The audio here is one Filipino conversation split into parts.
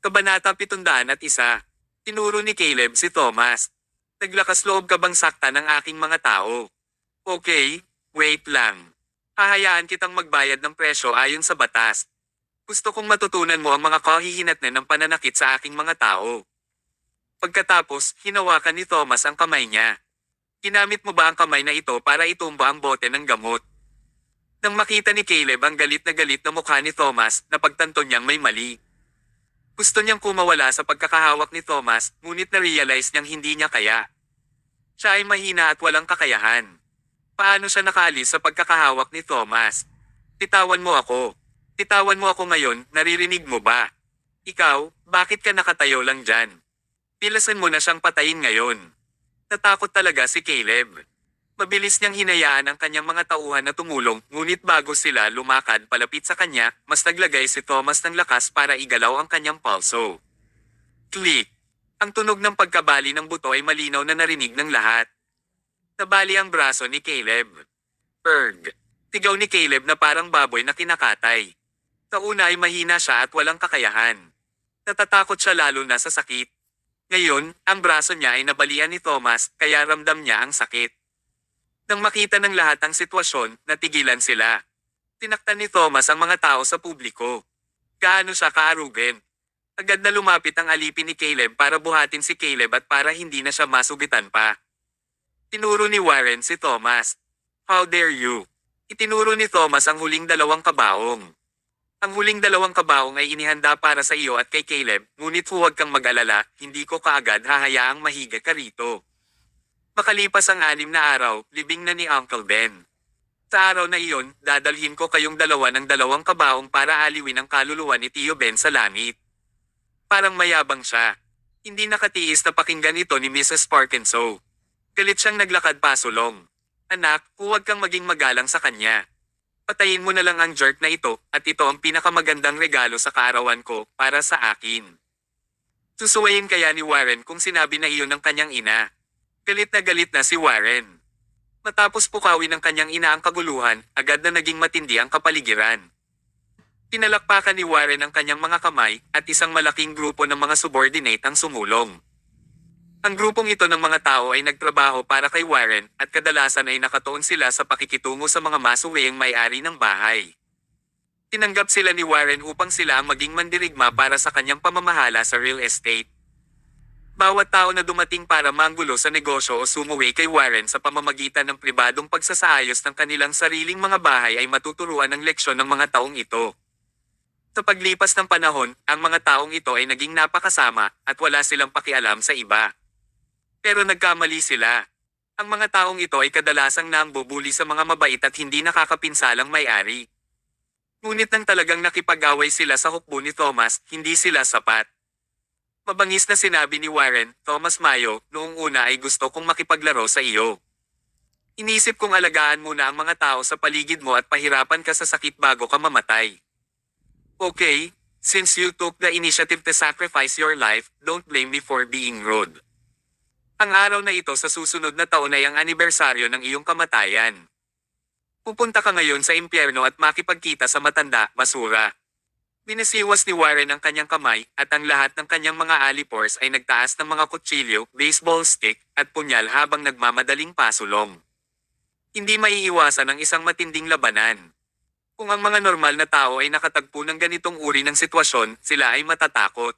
Kabanata 701. Tinuro ni Caleb si Thomas. Naglakas loob ka bang sakta ng aking mga tao? Okay, wait lang. Hahayaan kitang magbayad ng presyo ayon sa batas. Gusto kong matutunan mo ang mga kahihinatnan ng pananakit sa aking mga tao. Pagkatapos, hinawakan ni Thomas ang kamay niya. Ginamit mo ba ang kamay na ito para itumba ang bote ng gamot? Nang makita ni Caleb ang galit na mukha ni Thomas, napagtanto niyang may mali. Gusto niyang kumawala sa pagkakahawak ni Thomas, ngunit na-realize niyang hindi niya kaya. Siya ay mahina at walang kakayahan. Paano siya nakaalis sa pagkakahawak ni Thomas? Titawan mo ako. Titawan mo ako ngayon, naririnig mo ba? Ikaw, bakit ka nakatayo lang dyan? Pilasan mo na siyang patayin ngayon. Natakot talaga si Caleb. Mabilis niyang hinayaan ang kanyang mga tauhan na tumulong, ngunit bago sila lumakad palapit sa kanya, mas naglagay si Thomas ng lakas para igalaw ang kanyang pulso. Click! Ang tunog ng pagkabali ng buto ay malinaw na narinig ng lahat. Nabali ang braso ni Caleb. Erg! Tigaw ni Caleb na parang baboy na kinakatay. Sa una ay mahina siya at walang kakayahan. Natatakot siya lalo na sa sakit. Ngayon, ang braso niya ay nabalian ni Thomas, kaya ramdam niya ang sakit. Nang makita ng lahat ang sitwasyon, natigilan sila. Tinaktan ni Thomas ang mga tao sa publiko. Gaano siya ka-arrogant. Agad na lumapit ang alipin ni Caleb para buhatin si Caleb at para hindi na siya masugitan pa. Tinuro ni Warren si Thomas. How dare you? Itinuro ni Thomas ang huling 2 kabaong. Ang huling 2 kabaong ay inihanda para sa iyo at kay Caleb, ngunit huwag kang mag-alala, hindi ko kaagad hahayaang mahiga ka rito. Makalipas ang 6 na araw, libing na ni Uncle Ben. Sa araw na iyon, dadalhin ko kayong dalawa ng 2 kabaong para aliwin ang kaluluwa ni Tio Ben sa langit. Parang mayabang siya. Hindi nakatiis na pakinggan ito ni Mrs. Parkinson. Galit siyang naglakad pasulong. Anak, huwag kang maging magalang sa kanya. Patayin mo na lang ang jerk na ito, at ito ang pinakamagandang regalo sa kaarawan ko, para sa akin. Susuwayin kaya ni Warren kung sinabi na iyon ng kanyang ina. Galit na si Warren. Matapos pukawin ng kanyang ina ang kaguluhan, agad na naging matindi ang kapaligiran. Pinalakpakan ni Warren ang kanyang mga kamay, at isang malaking grupo ng mga subordinate ang sumulong. Ang grupong ito ng mga tao ay nagtrabaho para kay Warren, at kadalasan ay nakatuon sila sa pakikitungo sa mga masuweng may-ari ng bahay. Tinanggap sila ni Warren upang sila ang maging mandirigma para sa kanyang pamamahala sa real estate. Bawat tao na dumating para manggulo sa negosyo o sumuwi kay Warren sa pamamagitan ng pribadong pagsasaayos ng kanilang sariling mga bahay ay matuturuan ng leksyon ng mga taong ito. Sa paglipas ng panahon, ang mga taong ito ay naging napakasama at wala silang pakialam sa iba. Pero nagkamali sila. Ang mga taong ito ay kadalasang nambubuli sa mga mabait at hindi nakakapinsalang may-ari. Ngunit nang talagang nakipag-away sila sa hukbo ni Thomas, hindi sila sapat. Mabangis na sinabi ni Warren, Thomas Mayo, noong una ay gusto kong makipaglaro sa iyo. Inisip kong alagaan muna ang mga tao sa paligid mo at pahirapan ka sa sakit bago ka mamatay. Okay, since you took the initiative to sacrifice your life, don't blame me for being rude. Ang araw na ito sa susunod na taon ay ang anibersaryo ng iyong kamatayan. Pupunta ka ngayon sa impyerno at makipagkita sa matanda, basura. Binasiwas ni Warren ang kanyang kamay, at ang lahat ng kanyang mga alipors ay nagtaas ng mga kutsilyo, baseball stick, at punyal habang nagmamadaling pasulong. Hindi maiiwasan ang isang matinding labanan. Kung ang mga normal na tao ay nakatagpo ng ganitong uri ng sitwasyon, sila ay matatakot.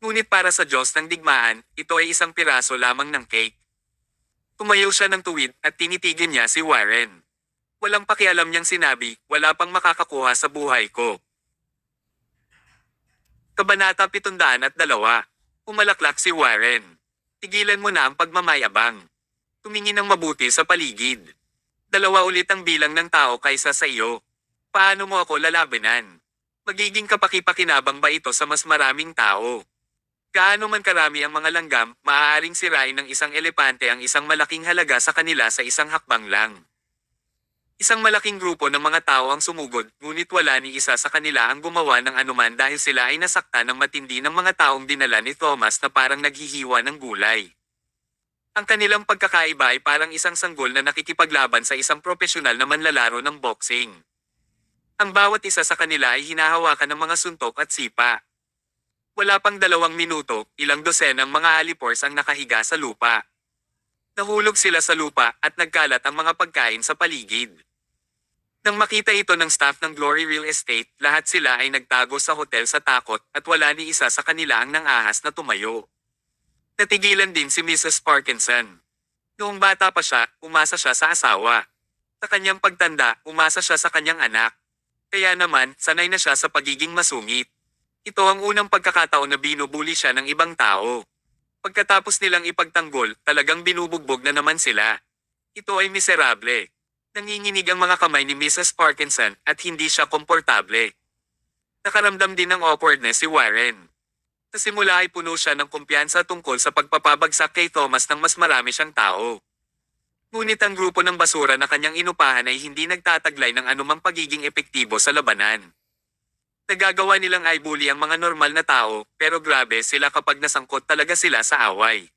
Ngunit para sa Diyos ng digmaan, ito ay isang piraso lamang ng cake. Tumayo siya ng tuwid at tinitigin niya si Warren. Walang pakialam niyang sinabi, wala pang makakakuha sa buhay ko. Kabanata 702. Umalaklak si Warren. Tigilan mo na ang pagmamayabang. Tumingin ng mabuti sa paligid. 2 ulit ang bilang ng tao kaysa sa iyo. Paano mo ako lalabanan? Magiging kapaki-pakinabang ba ito sa mas maraming tao? Gaano man karami ang mga langgam, maaaring sirain ng isang elepante ang isang malaking halaga sa kanila sa isang hakbang lang. Isang malaking grupo ng mga tao ang sumugod, ngunit wala ni isa sa kanila ang gumawa ng anuman dahil sila ay nasaktan ng matindi ng mga taong dinala ni Thomas na parang naghihiwa ng gulay. Ang kanilang pagkakaiba ay parang isang sanggol na nakikipaglaban sa isang profesional na manlalaro ng boxing. Ang bawat isa sa kanila ay hinahawakan ng mga suntok at sipa. Wala pang 2 minuto, ilang dosenang mga alipors ang nakahiga sa lupa. Nahulog sila sa lupa at nagkalat ang mga pagkain sa paligid. Nang makita ito ng staff ng Glory Real Estate, lahat sila ay nagtago sa hotel sa takot at wala ni isa sa kanila ang nangahas na tumayo. Natigilan din si Mrs. Parkinson. Noong bata pa siya, umasa siya sa asawa. Sa kanyang pagtanda, umasa siya sa kanyang anak. Kaya naman, sanay na siya sa pagiging masungit. Ito ang unang pagkakataon na binubuli siya ng ibang tao. Pagkatapos nilang ipagtanggol, talagang binubugbog na naman sila. Ito ay miserable. Nanginginig ang mga kamay ni Mrs. Parkinson at hindi siya komportable. Nakaramdam din ng awkwardness si Warren. Sa simula ay puno siya ng kumpiyansa tungkol sa pagpapabagsak kay Thomas ng mas marami siyang tao. Ngunit ang grupo ng basura na kanyang inupahan ay hindi nagtataglay ng anumang pagiging epektibo sa labanan. Nagagawa nilang i-bully ang mga normal na tao, pero grabe sila kapag nasangkot talaga sila sa away.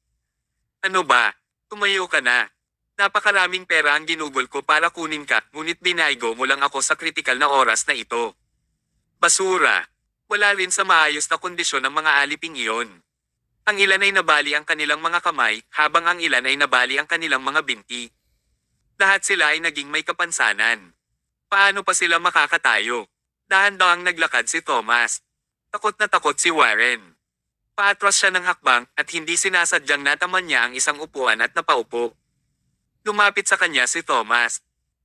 Ano ba? Tumayo ka na. Napakaraming pera ang ginugol ko para kunin ka, ngunit binaygo mo lang ako sa kritikal na oras na ito. Basura. Wala rin sa maayos na kondisyon ng mga aliping iyon. Ang ilan ay nabali ang kanilang mga kamay, habang ang ilan ay nabali ang kanilang mga binti. Lahat sila ay naging may kapansanan. Paano pa sila makakatayo? Dahan-dahang naglakad si Thomas. Takot na takot si Warren. Paatras siya ng hakbang at hindi sinasadyang nataman niya ang isang upuan at napaupo. Lumapit sa kanya si Thomas.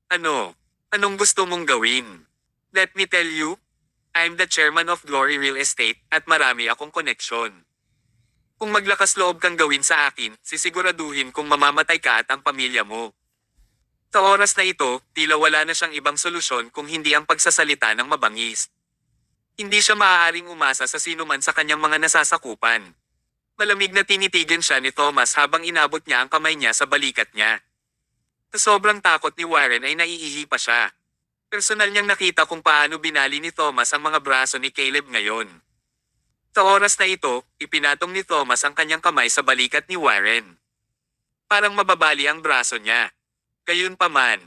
Ano? Anong gusto mong gawin? Let me tell you, I'm the chairman of Glory Real Estate at marami akong koneksyon. Kung maglakas loob kang gawin sa akin, sisiguraduhin kung mamamatay ka at ang pamilya mo. Sa oras na ito, tila wala na siyang ibang solusyon kung hindi ang pagsasalita ng mabangis. Hindi siya maaaring umasa sa sino man sa kanyang mga nasasakupan. Malamig na tinitigan siya ni Thomas habang inabot niya ang kamay niya sa balikat niya. Sa sobrang takot ni Warren ay naiihi pa siya. Personal niyang nakita kung paano binali ni Thomas ang mga braso ni Caleb ngayon. Sa oras na ito, ipinatong ni Thomas ang kanyang kamay sa balikat ni Warren. Parang mababali ang braso niya. Gayunpaman,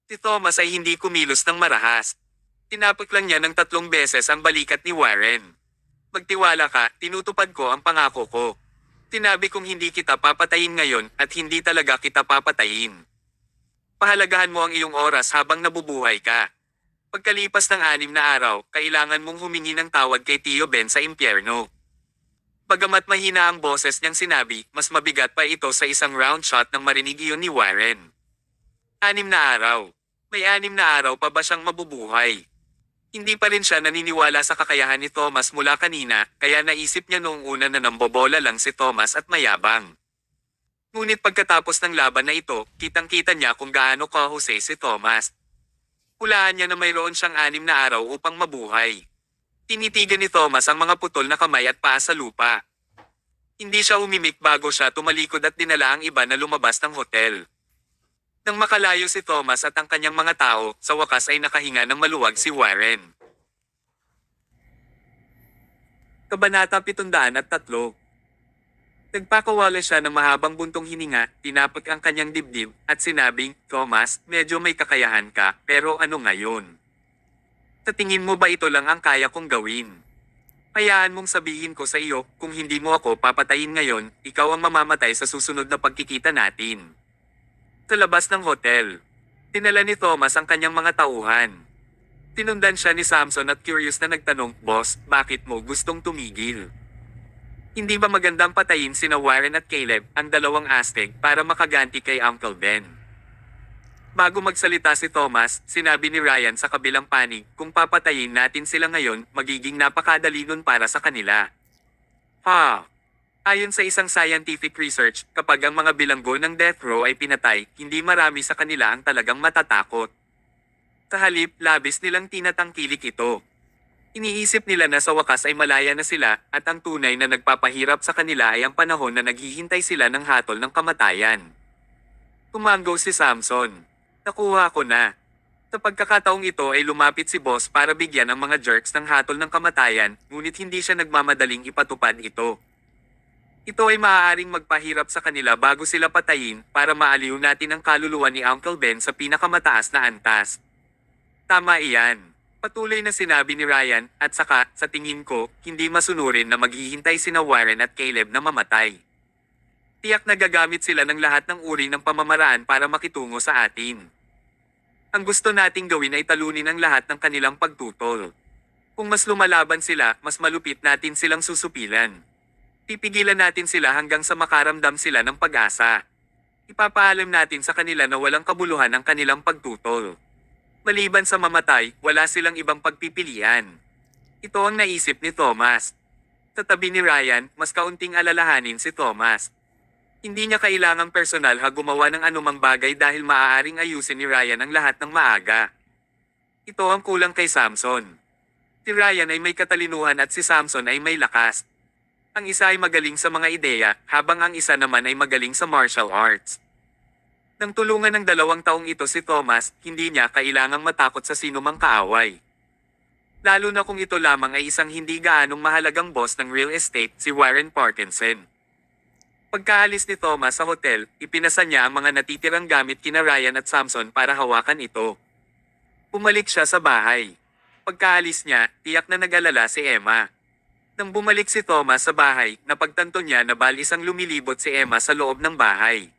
si Thomas ay hindi kumilos ng marahas. Tinapik lang niya ng 3 beses ang balikat ni Warren. Magtiwala ka, tinutupad ko ang pangako ko. Tinabi kong hindi kita papatayin ngayon at hindi talaga kita papatayin. Pahalagahan mo ang iyong oras habang nabubuhay ka. Pagkalipas ng 6 na araw, kailangan mong humingi ng tawad kay Tio Ben sa impyerno. Bagamat mahina ang boses niyang sinabi, mas mabigat pa ito sa isang round shot nang marinig iyon ni Warren. 6 na araw. May 6 na araw pa ba siyang mabubuhay? Hindi pa rin siya naniniwala sa kakayahan ni Thomas mula kanina, kaya naisip niya noong una na nambobola lang si Thomas at mayabang. Ngunit pagkatapos ng laban na ito, kitang-kita niya kung gaano kahusay si Thomas. Hulaan niya na mayroon siyang 6 na araw upang mabuhay. Tinitigan ni Thomas ang mga putol na kamay at paa sa lupa. Hindi siya umimik bago siya tumalikod at dinala ang iba na lumabas ng hotel. Nang makalayo si Thomas at ang kanyang mga tao, sa wakas ay nakahinga ng maluwag si Warren. Kabanata 703. Nagpakawala siya ng mahabang buntong hininga, tinapik ang kanyang dibdib, at sinabing, Thomas, medyo may kakayahan ka, pero ano ngayon? Sa tingin mo ba ito lang ang kaya kong gawin? Hayaan mong sabihin ko sa iyo, kung hindi mo ako papatayin ngayon, ikaw ang mamamatay sa susunod na pagkikita natin. Sa labas ng hotel, dinala ni Thomas ang kanyang mga tauhan. Tinundan siya ni Samson at curious na nagtanong, Boss, bakit mo gustong tumigil? Hindi ba magandang patayin sina Warren at Caleb, ang 2 Aztec, para makaganti kay Uncle Ben? Bago magsalita si Thomas, sinabi ni Ryan sa kabilang panig, kung papatayin natin sila ngayon, magiging napakadali nun para sa kanila. Ha! Ayon sa isang scientific research, kapag ang mga bilanggo ng death row ay pinatay, hindi marami sa kanila ang talagang matatakot. Sa halip, labis nilang tinatangkilik ito. Iniisip nila na sa wakas ay malaya na sila, at ang tunay na nagpapahirap sa kanila ay ang panahon na naghihintay sila ng hatol ng kamatayan. Tumanggo si Samson. Nakuha ko na. Sa pagkakataong ito ay lumapit si Boss para bigyan ang mga jerks ng hatol ng kamatayan, ngunit hindi siya nagmamadaling ipatupad ito. Ito ay maaaring magpahirap sa kanila bago sila patayin para maaliw natin ang kaluluwa ni Uncle Ben sa pinakamataas na antas. Tama iyan. Patuloy na sinabi ni Ryan, at saka, sa tingin ko, hindi masunurin na maghihintay sina Warren at Caleb na mamatay. Tiyak na gagamit sila ng lahat ng uri ng pamamaraan para makitungo sa atin. Ang gusto nating gawin ay talunin ang lahat ng kanilang pagtutol. Kung mas lumalaban sila, mas malupit natin silang susupilan. Pipigilan natin sila hanggang sa makaramdam sila ng pag-asa. Ipapaalam natin sa kanila na walang kabuluhan ang kanilang pagtutol. Maliban sa mamatay, wala silang ibang pagpipilian. Ito ang naisip ni Thomas. Sa tabi ni Ryan, mas kaunting alalahanin si Thomas. Hindi niya kailangang personal gumawa ng anumang bagay dahil maaaring ayusin ni Ryan ang lahat ng maaga. Ito ang kulang kay Samson. Si Ryan ay may katalinuhan at si Samson ay may lakas. Ang isa ay magaling sa mga ideya, habang ang isa naman ay magaling sa martial arts. Nang tulungan ng 2 taong ito si Thomas, hindi niya kailangang matakot sa sinumang kaaway. Lalo na kung ito lamang ay isang hindi gaanong mahalagang boss ng real estate, si Warren Parkinson. Pagkaalis ni Thomas sa hotel, ipinasa niya ang mga natitirang gamit kina Ryan at Samson para hawakan ito. Bumalik siya sa bahay. Pagkaalis niya, tiyak na nag-alala si Emma. Nang bumalik si Thomas sa bahay, napagtanto niya na balisang lumilibot si Emma sa loob ng bahay.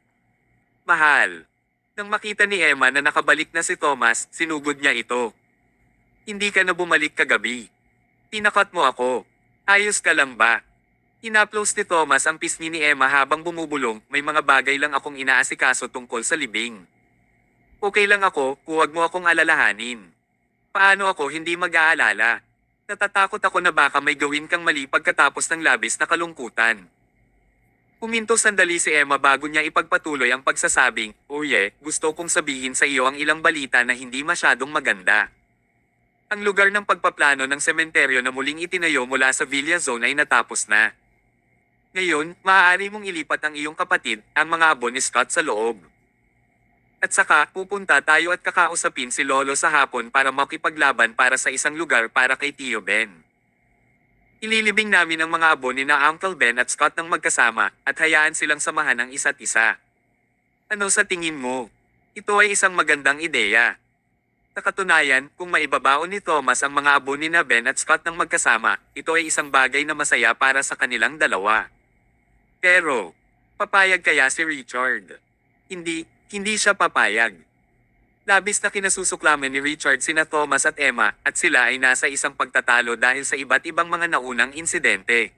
Mahal. Nang makita ni Emma na nakabalik na si Thomas, sinugod niya ito. Hindi ka na bumalik kagabi. Tinakat mo ako. Ayos ka lang ba? Inaplos ni Thomas ang pisngi ni Emma habang bumubulong, may mga bagay lang akong inaasikaso tungkol sa libing. Okay lang ako, huwag mo akong alalahanin. Paano ako hindi mag-aalala? Natatakot ako na baka may gawin kang mali pagkatapos ng labis na kalungkutan. Huminto sandali si Emma bago niya ipagpatuloy ang pagsasabing, gusto kong sabihin sa iyo ang ilang balita na hindi masyadong maganda. Ang lugar ng pagpaplano ng sementeryo na muling itinayo mula sa Villa Zone ay natapos na. Ngayon, maaari mong ilipat ang iyong kapatid, ang mga abo ni Scott sa loob. At saka, pupunta tayo at kakausapin si Lolo sa hapon para makipaglaban para sa isang lugar para kay Tio Ben. Ililibing namin ang mga abo ni na Uncle Ben at Scott ng magkasama, at hayaan silang samahan ng isa't isa. Ano sa tingin mo? Ito ay isang magandang ideya. Sa katunayan, kung maibabaon ni Thomas ang mga abo ni na Ben at Scott ng magkasama, ito ay isang bagay na masaya para sa kanilang dalawa. Pero, papayag kaya si Richard? Hindi siya papayag. Labis na kinasusuklaman ni Richard sina Thomas at Emma, at sila ay nasa isang pagtatalo dahil sa iba't ibang mga naunang insidente.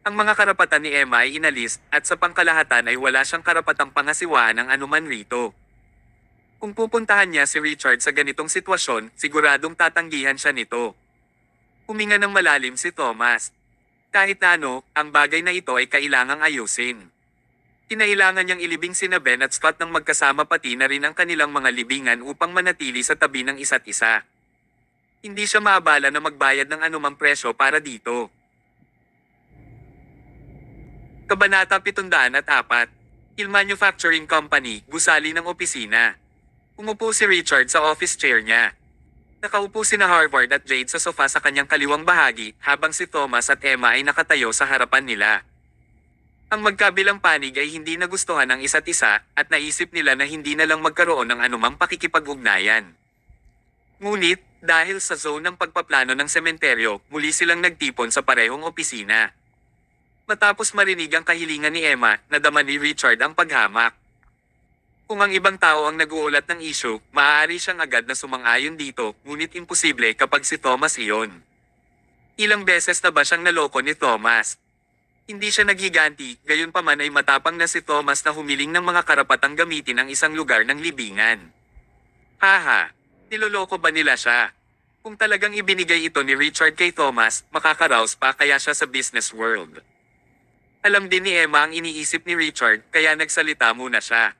Ang mga karapatan ni Emma ay inalis, at sa pangkalahatan ay wala siyang karapatang pangasiwaan ng anuman rito. Kung pupuntahan niya si Richard sa ganitong sitwasyon, siguradong tatanggihan siya nito. Huminga ng malalim si Thomas. Kahit na ano, ang bagay na ito ay kailangang ayusin. Kinailangan niyang ilibing sina Ben at Scott ng magkasama pati na rin ang kanilang mga libingan upang manatili sa tabi ng isa't isa. Hindi siya maabala na magbayad ng anumang presyo para dito. Kabanata 704. Hill Manufacturing Company, gusali ng opisina. Umupo si Richard sa office chair niya. Nakaupo sina Harvard at Jade sa sofa sa kanyang kaliwang bahagi, habang si Thomas at Emma ay nakatayo sa harapan nila. Ang magkabilang panig ay hindi nagustuhan ng isa't isa, at naisip nila na hindi na lang magkaroon ng anumang pakikipag-ugnayan. Ngunit, dahil sa zone ng pagpaplano ng sementeryo, muli silang nagtipon sa parehong opisina. Matapos marinig ang kahilingan ni Emma, nadama ni Richard ang paghamak. Kung ang ibang tao ang nag-uulat ng issue, maaari siyang agad na sumang-ayon dito, ngunit imposible kapag si Thomas iyon. Ilang beses na ba siyang naloko ni Thomas? Hindi siya naghiganti, gayunpaman ay matapang na si Thomas na humiling ng mga karapatang gamitin ang isang lugar ng libingan. Haha, niloloko ba nila siya? Kung talagang ibinigay ito ni Richard kay Thomas, makakaraos pa kaya siya sa business world. Alam din ni Emma ang iniisip ni Richard, kaya nagsalita muna siya.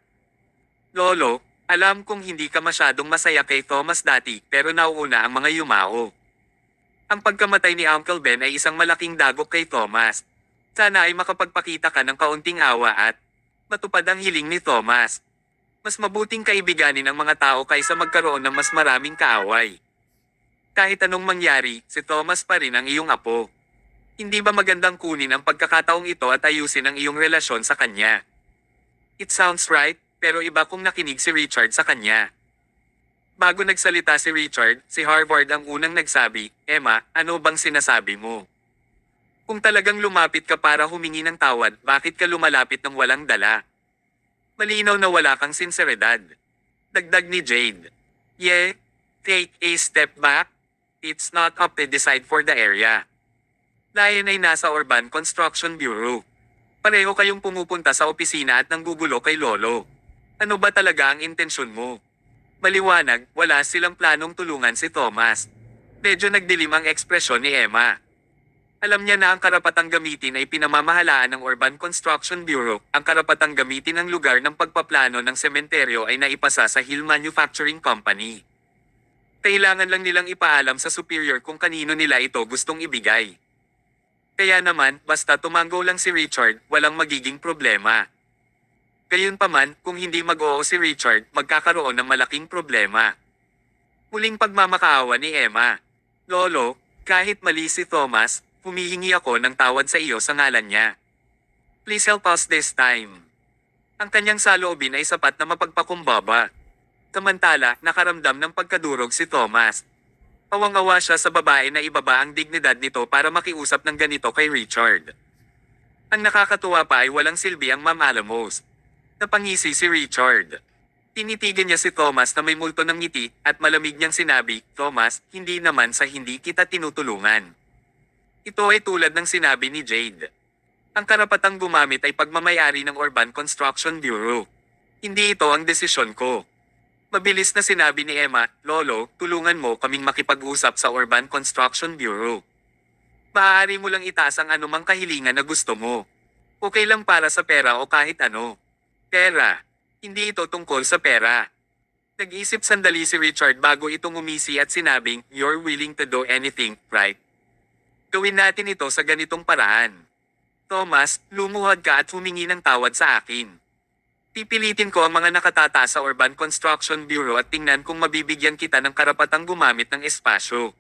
Lolo, alam kong hindi ka masyadong masaya kay Thomas dati, pero nauuna ang mga yumao. Ang pagkamatay ni Uncle Ben ay isang malaking dagok kay Thomas. Sana ay makapagpakita ka ng kaunting awa at matupad ang hiling ni Thomas. Mas mabuting kaibiganin ang mga tao kaysa magkaroon ng mas maraming kaaway. Kahit anong mangyari, si Thomas pa rin ang iyong apo. Hindi ba magandang kunin ang pagkakataong ito at ayusin ang iyong relasyon sa kanya? It sounds right, pero iba kung nakinig si Richard sa kanya. Bago nagsalita si Richard, si Harvard ang unang nagsabi, Emma, ano bang sinasabi mo? Kung talagang lumapit ka para humingi ng tawad, bakit ka lumalapit ng walang dala? Malinaw na wala kang sinseridad. Dagdag ni Jade. Yeah, take a step back. It's not up to decide for the area. Lion ay nasa Urban Construction Bureau. Pareho kayong pumupunta sa opisina at nanggugulo kay Lolo. Ano ba talaga ang intensyon mo? Maliwanag, wala silang planong tulungan si Thomas. Medyo nagdilim ang ekspresyon ni Emma. Alam niya na ang karapatang gamitin ay pinamamahalaan ng Urban Construction Bureau. Ang karapatang gamitin ng lugar ng pagpaplano ng sementeryo ay naipasa sa Hill Manufacturing Company. Kailangan lang nilang ipaalam sa superior kung kanino nila ito gustong ibigay. Kaya naman, basta tumanggo lang si Richard, walang magiging problema. Gayunpaman, kung hindi mag-oo si Richard, magkakaroon ng malaking problema. Muling pagmamakaawa ni Emma. Lolo, kahit mali si Thomas, humihingi ako ng tawad sa iyo sa ngalan niya. Please help us this time. Ang kanyang saloobin ay sapat na mapagpakumbaba. Samantala, nakaramdam ng pagkadurog si Thomas. Pawang-awa siya sa babae na ibaba ang dignidad nito para makiusap ng ganito kay Richard. Ang nakakatuwa pa ay walang silbi ang Ma'am Alamos. Napangisi si Richard. Tinitigan niya si Thomas na may multo ng ngiti at malamig niyang sinabi, Thomas, hindi naman sa hindi kita tinutulungan. Ito ay tulad ng sinabi ni Jade. Ang karapatang gumamit ay pagmamayari ng Urban Construction Bureau. Hindi ito ang desisyon ko. Mabilis na sinabi ni Emma, Lolo, tulungan mo kaming makipag-usap sa Urban Construction Bureau. Maaari mo lang itaas ang anumang kahilingan na gusto mo. Okay lang para sa pera o kahit ano. Pera. Hindi ito tungkol sa pera. Nag-isip sandali si Richard bago itong umisi at sinabing, You're willing to do anything, right? Gawin natin ito sa ganitong paraan. Thomas, lumuhod ka at humingi ng tawad sa akin. Pipilitin ko ang mga nakatataas sa Urban Construction Bureau at tingnan kung mabibigyan kita ng karapatang gumamit ng espasyo.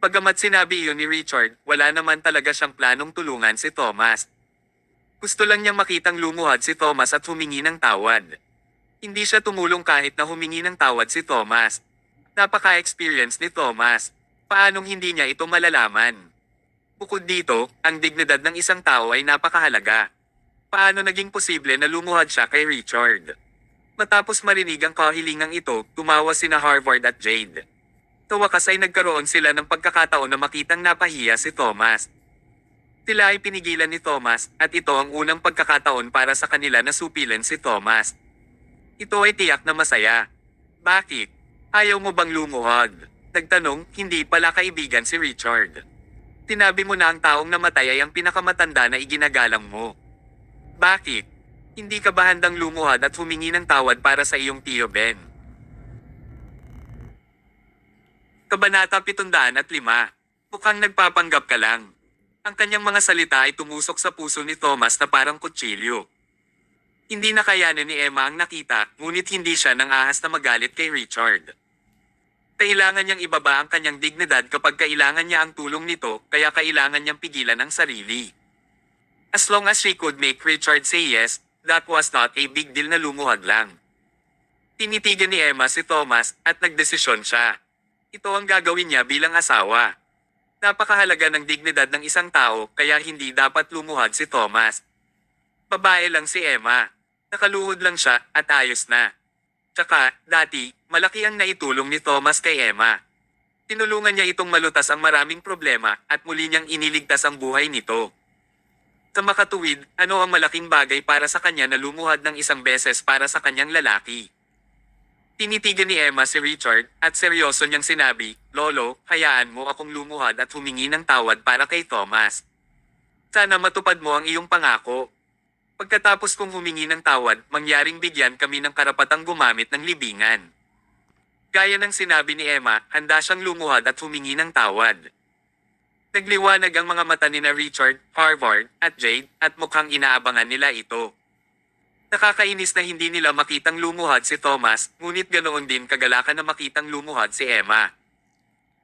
Bagamat sinabi iyon ni Richard, wala naman talaga siyang planong tulungan si Thomas. Gusto lang niyang makitang lumuhad si Thomas at humingi ng tawad. Hindi siya tumulong kahit na humingi ng tawad si Thomas. Napaka-experience ni Thomas. Paanong hindi niya ito malalaman? Bukod dito, ang dignidad ng isang tao ay napakahalaga. Paano naging posible na lumuhad siya kay Richard? Matapos marinig ang kahilingang ito, tumawa sina Harvard at Jade. Sa wakas ay nagkaroon sila ng pagkakataon na makitang napahiya si Thomas. Sila ay pinigilan ni Thomas at ito ang unang pagkakataon para sa kanila na supilan si Thomas. Ito ay tiyak na masaya. Bakit? Ayaw mo bang lumuhad? Nagtanong, hindi pala kaibigan si Richard. Tinabi mo na ang taong namatay ay ang pinakamatanda na iginagalang mo. Bakit? Hindi ka ba handang lumuhad at humingi ng tawad para sa iyong tiyo Ben? Kabanata 705. Mukhang nagpapanggap ka lang. Ang kanyang mga salita ay tumusok sa puso ni Thomas na parang kutsilyo. Hindi nakayanan ni Emma ang nakita, ngunit hindi siya nang ahas na magalit kay Richard. Kailangan niyang ibaba ang kanyang dignidad kapag kailangan niya ang tulong nito, kaya kailangan niyang pigilan ang sarili. As long as she could make Richard say yes, that was not a big deal na lumuhad lang. Tinitigan ni Emma si Thomas at nagdesisyon siya. Ito ang gagawin niya bilang asawa. Napakahalaga ng dignidad ng isang tao kaya hindi dapat lumuhad si Thomas. Babae lang si Emma. Nakaluhod lang siya at ayos na. Tsaka, dati, malaki ang naitulong ni Thomas kay Emma. Tinulungan niya itong malutas ang maraming problema at muli niyang iniligtas ang buhay nito. Sa makatuwid, ano ang malaking bagay para sa kanya na lumuhad ng isang beses para sa kanyang lalaki? Tinitigan ni Emma si Richard at seryoso niyang sinabi, Lolo, hayaan mo akong lumuhad at humingi ng tawad para kay Thomas. Sana matupad mo ang iyong pangako. Pagkatapos kong humingi ng tawad, mangyaring bigyan kami ng karapatang gumamit ng libingan. Gaya ng sinabi ni Emma, handa siyang lumuhad at humingi ng tawad. Nagliwanag ang mga mata ni na Richard, Harvard, at Jade, at mukhang inaabangan nila ito. Nakakainis na hindi nila makitang lumuhad si Thomas, ngunit ganoon din kagalakan na makitang lumuhad si Emma.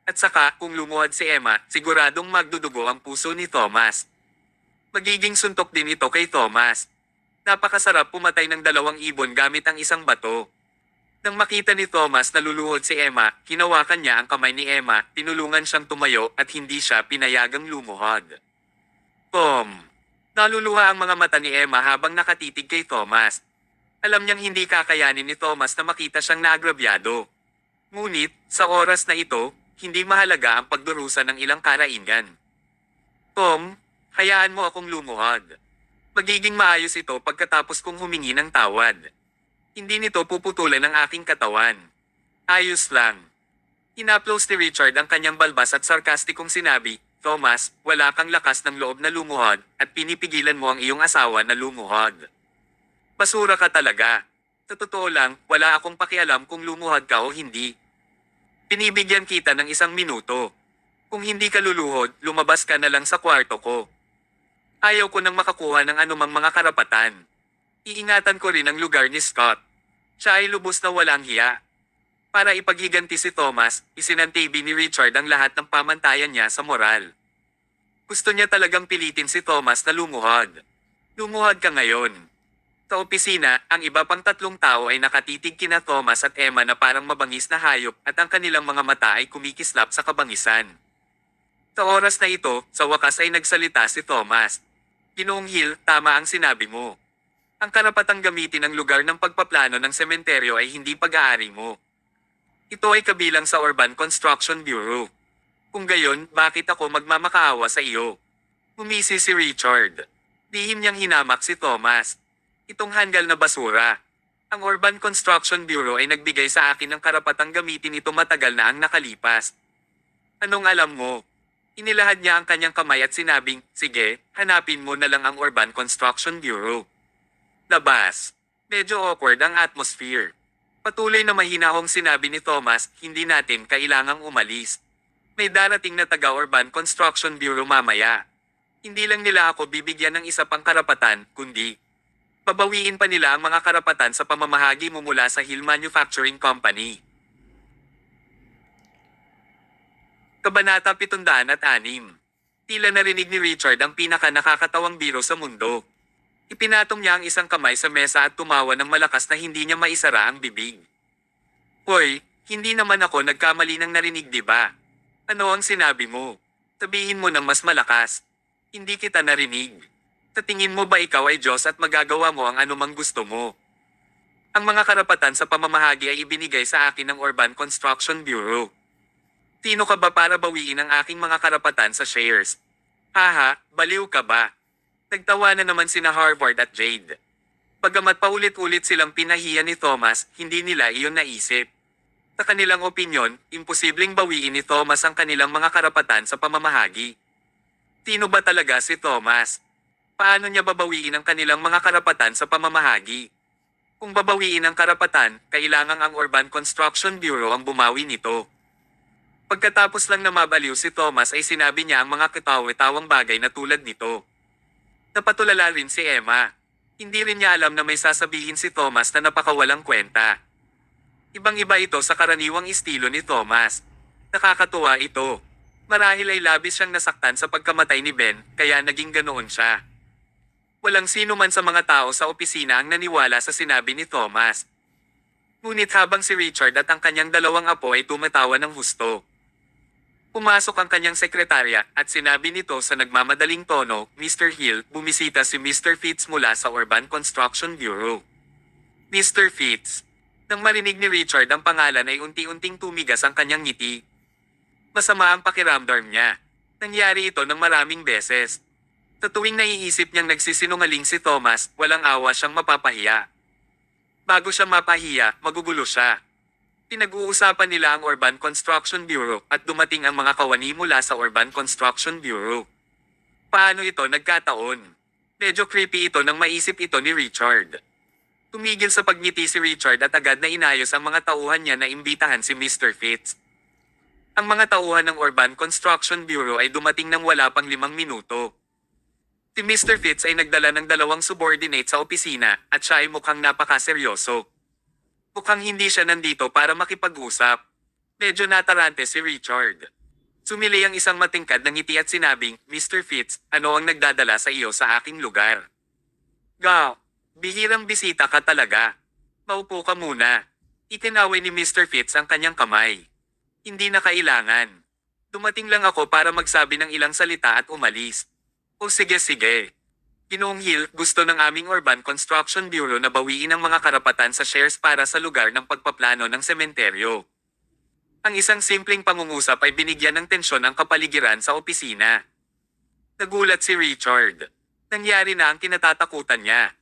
At saka, kung lumuhad si Emma, siguradong magdudugo ang puso ni Thomas. Magiging suntok din ito kay Thomas. Napakasarap pumatay ng 2 ibon gamit ang isang bato. Nang makita ni Thomas na luluhod si Emma, hinawakan niya ang kamay ni Emma, tinulungan siyang tumayo at hindi siya pinayagang lumuhod. Tom! Naluluha ang mga mata ni Emma habang nakatitig kay Thomas. Alam niyang hindi kakayanin ni Thomas na makita siyang naagrabyado. Ngunit, sa oras na ito, hindi mahalaga ang pagdurusa ng ilang karaingan. Tom, hayaan mo akong lumuhod. Magiging maayos ito pagkatapos kong humingi ng tawad. Hindi nito puputulan ang aking katawan. Ayos lang. Inaplos ni Richard ang kanyang balbas at sarkastikong sinabi, Thomas, wala kang lakas ng loob na lumuhod at pinipigilan mo ang iyong asawa na lumuhod. Basura ka talaga. Sa totoo lang, wala akong pakialam kung lumuhod ka o hindi. Pinibigyan kita ng 1 minuto. Kung hindi ka luluhod, lumabas ka na lang sa kwarto ko. Ayaw ko nang makakuha ng anumang mga karapatan. Iingatan ko rin ang lugar ni Scott. Siya ay lubos na walang hiya. Para ipaghiganti si Thomas, isinantibi ni Richard ang lahat ng pamantayan niya sa moral. Gusto niya talagang pilitin si Thomas na lumuhod. Lumuhod ka ngayon. Sa opisina, ang iba pang 3 tao ay nakatitig kina Thomas at Emma na parang mabangis na hayop at ang kanilang mga mata ay kumikislap sa kabangisan. Sa oras na ito, sa wakas ay nagsalita si Thomas. Ginoong Hill, tama ang sinabi mo. Ang karapatang gamitin ang lugar ng pagpaplano ng sementeryo ay hindi pag-aari mo. Ito ay kabilang sa Urban Construction Bureau. Kung gayon, bakit ako magmamakaawa sa iyo? Humisi si Richard. Lihim niyang hinamak si Thomas. Itong hanggal na basura. Ang Urban Construction Bureau ay nagbigay sa akin ng karapatang gamitin ito matagal na ang nakalipas. Anong alam mo? Inilahad niya ang kanyang kamay at sinabing, sige, hanapin mo na lang ang Urban Construction Bureau. Labas. Medyo awkward ang atmosphere. Patuloy na mahinahong sinabi ni Thomas, hindi natin kailangang umalis. May darating na taga-Urban Construction Bureau mamaya. Hindi lang nila ako bibigyan ng isa pang karapatan, kundi babawiin pa nila ang mga karapatan sa pamamahagi mo mula sa Hill Manufacturing Company. Kabanata 706. Tila narinig ni Richard ang pinaka-nakakatawang biro sa mundo. Ipinatong niya ang isang kamay sa mesa at tumawa ng malakas na hindi niya maisara ang bibig. Hoy, hindi naman ako nagkamali ng narinig, di ba? Ano ang sinabi mo? Sabihin mo ng mas malakas. Hindi kita narinig. Sa tingin mo ba ikaw ay Diyos at magagawa mo ang anumang gusto mo? Ang mga karapatan sa pamamahagi ay ibinigay sa akin ng Urban Construction Bureau. Sino ka ba para bawiin ang aking mga karapatan sa shares? Haha, baliw ka ba? Nagtawa na naman sina Harvard at Jade. Bagamat paulit-ulit silang pinahiya ni Thomas, hindi nila iyon naisip. Sa kanilang opinyon, imposibleng bawiin ni Thomas ang kanilang mga karapatan sa pamamahagi. Sino ba talaga si Thomas? Paano niya babawiin ang kanilang mga karapatan sa pamamahagi? Kung babawiin ang karapatan, kailangang ang Urban Construction Bureau ang bumawi nito. Pagkatapos lang na mabaliw si Thomas ay sinabi niya ang mga katawa-tawang bagay na tulad nito. Napatulala rin si Emma. Hindi rin niya alam na may sasabihin si Thomas na napakawalang kwenta. Ibang-iba ito sa karaniwang estilo ni Thomas. Nakakatuwa ito. Marahil ay labis siyang nasaktan sa pagkamatay ni Ben, kaya naging ganoon siya. Walang sino man sa mga tao sa opisina ang naniwala sa sinabi ni Thomas. Ngunit habang si Richard at ang kanyang 2 apo ay tumatawa ng husto. Pumasok ang kanyang sekretarya at sinabi nito sa nagmamadaling tono, Mr. Hill, bumisita si Mr. Fitz mula sa Urban Construction Bureau. Mr. Fitz. Nang marinig ni Richard ang pangalan ay unti-unting tumigas ang kanyang ngiti. Masama ang pakiramdam niya. Nangyari ito ng maraming beses. Sa tuwing naiisip niyang nagsisinungaling si Thomas, walang awa siyang mapapahiya. Bago siya mapahiya, magugulo siya. Pinag-uusapan nila ang Urban Construction Bureau at dumating ang mga kawani mula sa Urban Construction Bureau. Paano ito nagkataon? Medyo creepy ito nang maisip ito ni Richard. Tumigil sa pagngiti si Richard at agad na inayos ang mga tauhan niya na imbitahan si Mr. Fitz. Ang mga tauhan ng Urban Construction Bureau ay dumating ng wala pang 5 minuto. Si Mr. Fitz ay nagdala ng 2 subordinate sa opisina at siya ay mukhang napakaseryoso. Mukhang hindi siya nandito para makipag-usap. Medyo natarante si Richard. Sumili ang isang matingkad na ngiti at sinabing, Mr. Fitz, ano ang nagdadala sa iyo sa aking lugar? Bihirang bisita ka talaga. Maupo ka muna. Itinaway ni Mr. Fitz ang kanyang kamay. Hindi na kailangan. Dumating lang ako para magsabi ng ilang salita at umalis. O sige. Ginoong Hill, gusto ng aming Urban Construction Bureau na bawiin ang mga karapatan sa shares para sa lugar ng pagpaplano ng sementeryo. Ang isang simpleng pangungusap ay binigyan ng tensyon ang kapaligiran sa opisina. Nagulat si Richard. Nangyari na ang kinatatakutan niya.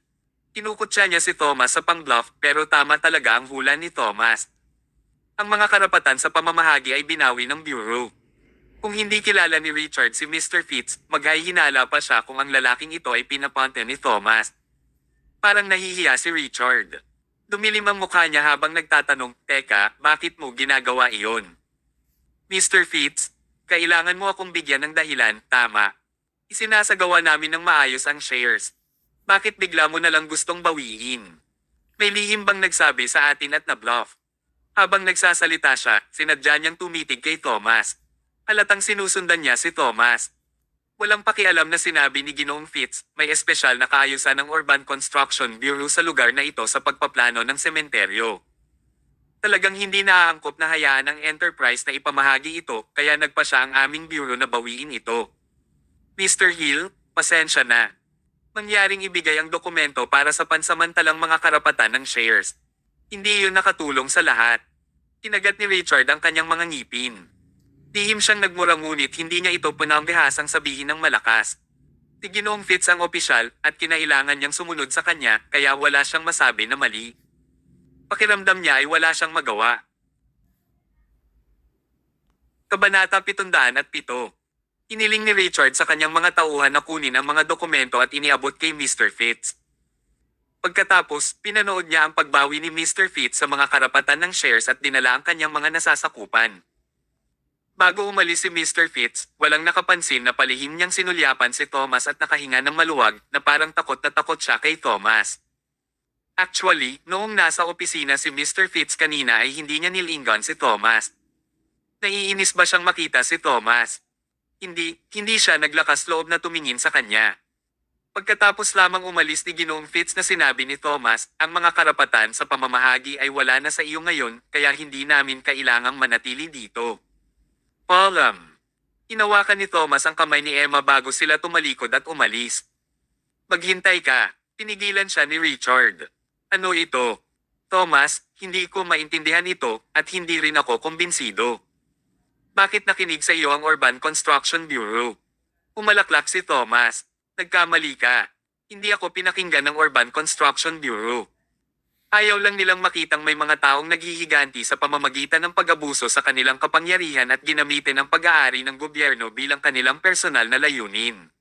Kinukutya niya si Thomas sa pang-bluff pero tama talaga ang hula ni Thomas. Ang mga karapatan sa pamamahagi ay binawi ng Bureau. Kung hindi kilala ni Richard si Mr. Fitz, maghahinala pa siya kung ang lalaking ito ay pinaponte ni Thomas. Parang nahihiya si Richard. Dumilim ang mukha niya habang nagtatanong, "Teka, bakit mo ginagawa iyon?" "Mr. Fitz, kailangan mo akong bigyan ng dahilan, tama. Isinasagawa namin ng maayos ang shares. Bakit bigla mo nalang gustong bawiin?" May lihim bang nagsabi sa atin at na-bluff? Habang nagsasalita siya, sinadya niyang tumitig kay Thomas. Halatang sinusundan niya si Thomas. Walang pakialam na sinabi ni Ginoong Fitz, may espesyal na kaayusan ng Urban Construction Bureau sa lugar na ito sa pagpaplano ng sementeryo. Talagang hindi naaangkop na hayaan ng enterprise na ipamahagi ito, kaya nagpa siya ang aming bureau na bawiin ito. Mr. Hill, pasensya na. Mangyaring ibigay ang dokumento para sa pansamantalang mga karapatan ng shares. Hindi yun nakatulong sa lahat. Kinagat ni Richard ang kanyang mga ngipin. Lihim siyang nagmura ngunit hindi niya ito pinambihasang sabihin ng malakas. Si Ginoong Fitz ang opisyal at kinailangan niyang sumunod sa kanya kaya wala siyang masabi na mali. Pakiramdam niya ay wala siyang magawa. Kabanata 707. Iniling ni Richard sa kanyang mga tauhan na kunin ang mga dokumento at iniabot kay Mr. Fitz. Pagkatapos, pinanood niya ang pagbawi ni Mr. Fitz sa mga karapatan ng shares at dinala ang kanyang mga nasasakupan. Bago umalis si Mr. Fitz, walang nakapansin na palihim niyang sinulyapan si Thomas at nakahinga ng maluwag na parang takot na takot siya kay Thomas. Actually, noong nasa opisina si Mr. Fitz kanina ay hindi niya nilinggan si Thomas. Naiinis ba siyang makita si Thomas? Hindi siya naglakas loob na tumingin sa kanya. Pagkatapos lamang umalis ni Ginoong Fitz na sinabi ni Thomas, ang mga karapatan sa pamamahagi ay wala na sa iyo ngayon kaya hindi namin kailangang manatili dito. Palam. Hinawakan ni Thomas ang kamay ni Emma bago sila tumalikod at umalis. Maghintay ka, tinigilan siya ni Richard. Ano ito? Thomas, hindi ko maintindihan ito at hindi rin ako kumbinsido. Bakit nakinig sa iyo ang Urban Construction Bureau? Umalaklak si Thomas. Nagkamali ka. Hindi ako pinakinggan ng Urban Construction Bureau. Ayaw lang nilang makitang may mga taong naghihiganti sa pamamagitan ng pag-abuso sa kanilang kapangyarihan at ginamitin ang pag-aari ng gobyerno bilang kanilang personal na layunin.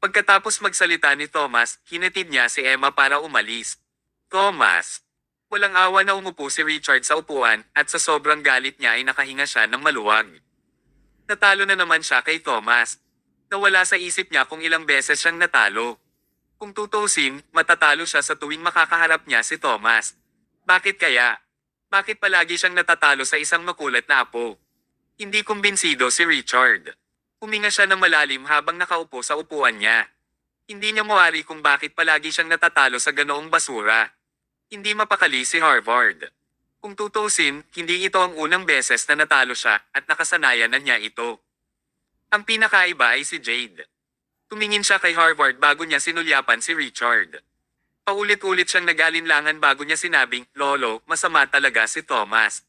Pagkatapos magsalita ni Thomas, hinatid niya si Emma para umalis. Thomas. Walang awa na umupo si Richard sa upuan at sa sobrang galit niya ay nakahinga siya ng maluwag. Natalo na naman siya kay Thomas. Nawala sa isip niya kung ilang beses siyang natalo. Kung tutusin, matatalo siya sa tuwing makakaharap niya si Thomas. Bakit kaya? Bakit palagi siyang natatalo sa isang makulat na apo? Hindi kumbinsido si Richard. Huminga siya ng malalim habang nakaupo sa upuan niya. Hindi niya mawari kung bakit palagi siyang natatalo sa ganoong basura. Hindi mapakali si Harvard. Kung tutusin, hindi ito ang unang beses na natalo siya at nakasanayan na niya ito. Ang pinakaiba ay si Jade. Tumingin siya kay Harvard bago niya sinulyapan si Richard. Paulit-ulit siyang nagalinlangan bago niya sinabing, "Lolo, masama talaga si Thomas.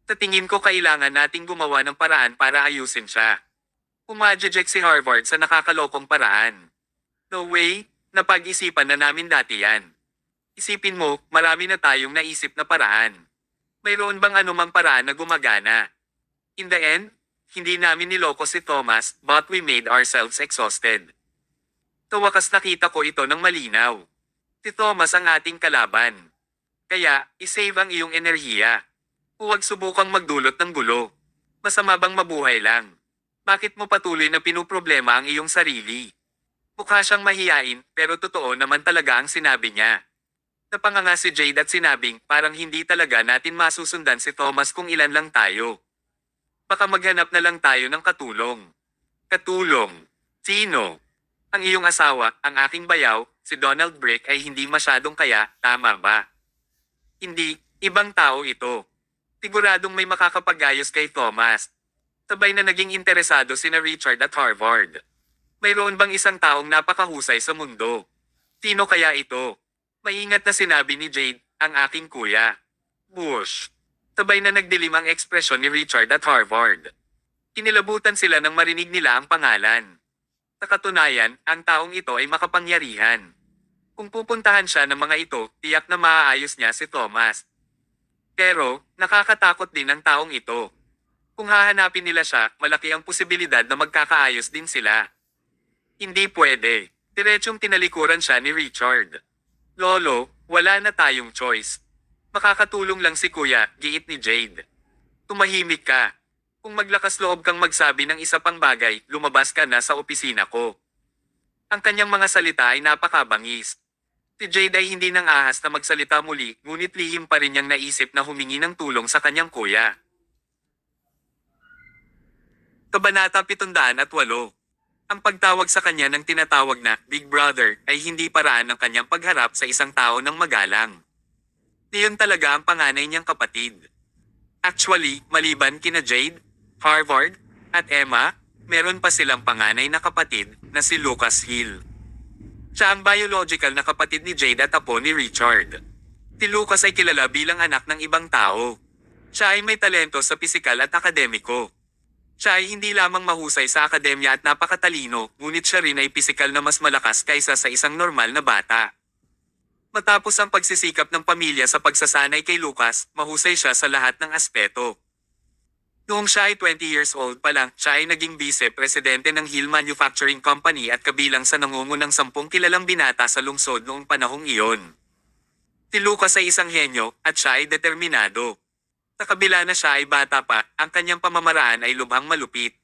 Sa tingin ko kailangan nating gumawa ng paraan para ayusin siya." Umadjejek si Harvard sa nakakalokong paraan. "No way, napag-isipan na namin dati yan. Isipin mo, marami na tayong naisip na paraan. Mayroon bang anumang paraan na gumagana? In the end, hindi namin niloko si Thomas, but we made ourselves exhausted." Sa wakas nakita ko ito ng malinaw. Si Thomas ang ating kalaban. Kaya, isave ang iyong enerhiya. Huwag subukang magdulot ng gulo. Masama bang mabuhay lang? Bakit mo patuloy na pinuproblema ang iyong sarili? Mukha siyang mahiyain, pero totoo naman talaga ang sinabi niya. Napanganga si Jade at sinabing, parang hindi talaga natin masusundan si Thomas kung ilan lang tayo. Baka maghanap na lang tayo ng katulong. Katulong? Sino? Ang iyong asawa, ang aking bayaw, si Donald Brick ay hindi masyadong kaya, tama ba? Hindi, Ibang tao ito. Siguradong may makakapag-ayos kay Thomas. Sabay na naging interesado sina Richard at Harvard. Mayroon bang isang taong napakahusay sa mundo? Sino kaya ito? Maingat na sinabi ni Jade, ang aking kuya. Bush. Sabay na nagdilim ang ekspresyon ni Richard at Harvard. Kinilabutan sila nang marinig nila ang pangalan. Sa katunayan, ang taong ito ay makapangyarihan. Kung pupuntahan siya ng mga ito, tiyak na maaayos niya si Thomas. Pero, nakakatakot din ang taong ito. Kung hahanapin nila siya, malaki ang posibilidad na magkakaayos din sila. Hindi pwede. Diretsong tinalikuran siya ni Richard. Lolo, wala na tayong choice. Makakatulong lang si kuya, giit ni Jade. Tumahimik ka. Kung maglakas loob kang magsabi ng isa pang bagay, lumabas ka na sa opisina ko. Ang kanyang mga salita ay napakabangis. Si Jade ay hindi nang ahas na magsalita muli, ngunit lihim pa rin niyang naisip na humingi ng tulong sa kanyang kuya. Kabanata 708. Ang pagtawag sa kanya ng tinatawag na Big Brother ay hindi paraan ng kanyang pagharap sa isang tao ng magalang. Iyon talaga ang panganay niyang kapatid. Actually, maliban kina Jade, Harvard, at Emma, meron pa silang panganay na kapatid na si Lucas Hill. Siya ang biological na kapatid ni Jade at apo ni Richard. Si Lucas ay kilala bilang anak ng ibang tao. Siya ay may talento sa pisikal at akademiko. Siya ay hindi lamang mahusay sa akademya at napakatalino, ngunit siya rin ay pisikal na mas malakas kaysa sa isang normal na bata. Matapos ang pagsisikap ng pamilya sa pagsasanay kay Lucas, mahusay siya sa lahat ng aspeto. Noong siya ay 20 years old pa lang, siya ay naging vice-presidente ng Hill Manufacturing Company at kabilang sa nangungunang 10 kilalang binata sa lungsod noong panahong iyon. Si Lucas ay isang henyo, at siya ay determinado. Sa kabila na siya ay bata pa, ang kanyang pamamaraan ay lubhang malupit.